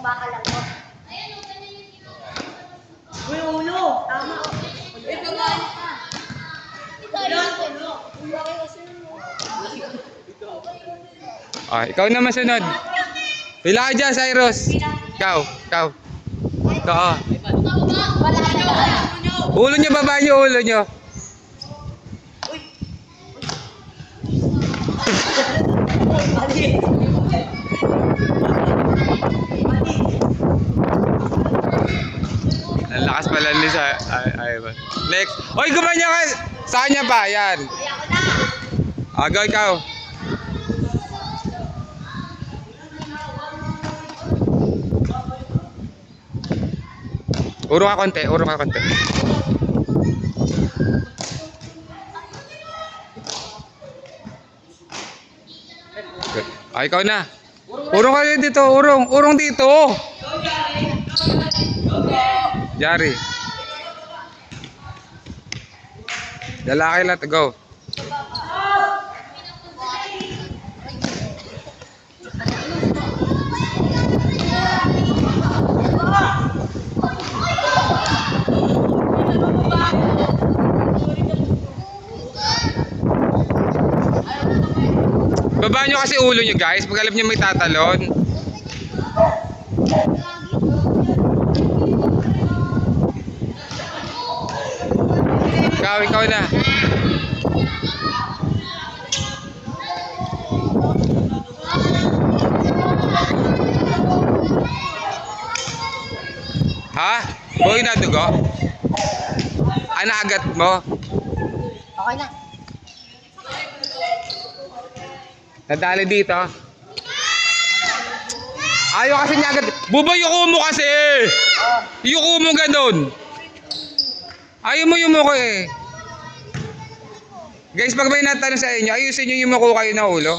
baka lang ko. Uy, ulo! Tama. Ito ba? Ah, ikaw naman sunod. Pila ka dyan, Cyrus. Ikaw. Ito, oh. Ulo nyo, baba nyo, ulo nyo. Ang lakas pala ni sa... Next. Oy, gumanya ka! Sa kanya pa, yan. Go, ikaw. Urong ka konti, Ikaw na. Urong kayo dito, urong dito. Jari. Lalaki lang, go. Baba nyo kasi ulo nyo guys, pag alam nyo may tatalon. Ikaw na. Ha? Boy na dugo? Anagat mo? Okay na. Nadali dito. Ayaw kasi niya agad. Buba, yuko mo kasi. Yuko mo ganun. Ayaw mo yumuko eh. Guys, pag may natanong sa inyo, ayusin nyo yumuko kayo na ulo.